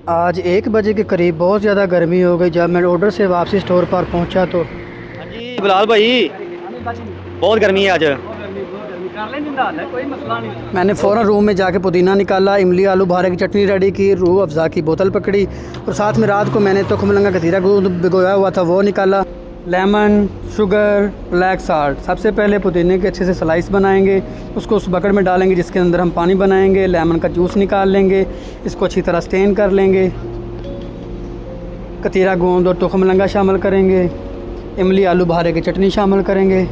आज 1 बजे के करीब बहुत ज़्यादा गर्मी हो गई। जब मैं ऑर्डर से वापसी स्टोर पर पहुंचा तो हाँ जी बिलाल भाई, बहुत गर्मी है आज। मैंने फ़ौरन रूम में जाके पुदीना निकाला, इमली आलू बुखारे की चटनी रेडी की, रूह अफ़ज़ा की बोतल पकड़ी और साथ में रात को मैंने तुखमलंगा का तीरा भिगोया हुआ था वो निकाला, लेमन, शुगर, ब्लैक साल्ट। सबसे पहले पुदीने के अच्छे से स्लाइस बनाएंगे, उसको उस बकेट में डालेंगे जिसके अंदर हम पानी बनाएंगे। लेमन का जूस निकाल लेंगे, इसको अच्छी तरह स्टेन कर लेंगे। कतीरा गोंद और तुखमलंगा शामिल करेंगे, इमली आलू बुखारे की चटनी शामिल करेंगे।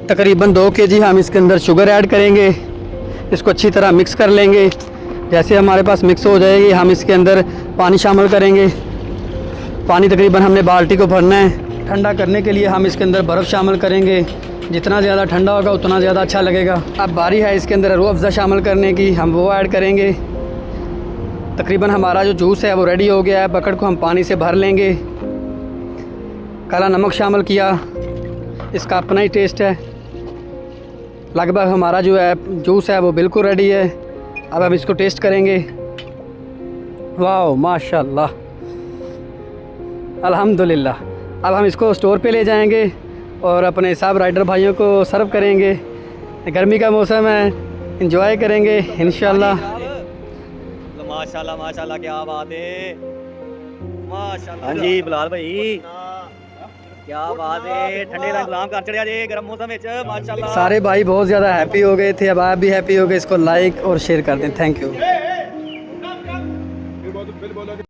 तकरीबन 2 kg हम इसके अंदर शुगर ऐड करेंगे, इसको अच्छी तरह मिक्स कर लेंगे। जैसे हमारे पास मिक्स हो जाएगी हम इसके अंदर पानी शामिल करेंगे। पानी तकरीबन हमने बाल्टी को भरना है। ठंडा करने के लिए हम इसके अंदर बर्फ़ शामिल करेंगे, जितना ज़्यादा ठंडा होगा उतना ज़्यादा अच्छा लगेगा। अब बारी है इसके अंदर रूह अफ़ज़ा शामिल करने की, हम वो ऐड करेंगे। तकरीबन हमारा जो जूस है वो रेडी हो गया है। बकेट को हम पानी से भर लेंगे। काला नमक शामिल किया, इसका अपना ही टेस्ट है। लगभग हमारा जो है जूस है वो बिल्कुल रेडी है। अब हम इसको टेस्ट करेंगे। वाह माशाल्लाह, अल्हम्दुलिल्लाह। अब हम इसको स्टोर पे ले जाएंगे और अपने सब राइडर भाइयों को सर्व करेंगे। गर्मी का मौसम है, इंजॉय करेंगे इंशाल्लाह। माशाल्लाह माशाल्लाह, क्या बात है, माशाल्लाह। हाँ जी बिलाल भाई, क्या बात है, ठंडे का इंतजाम कर चढ़िया जी गर्म मौसम में माशाल्लाह। सारे भाई बहुत ज़्यादा हैप्पी हो गए थे, अब आप भी हैप्पी हो गए। इसको लाइक और शेयर कर दें। Thank you.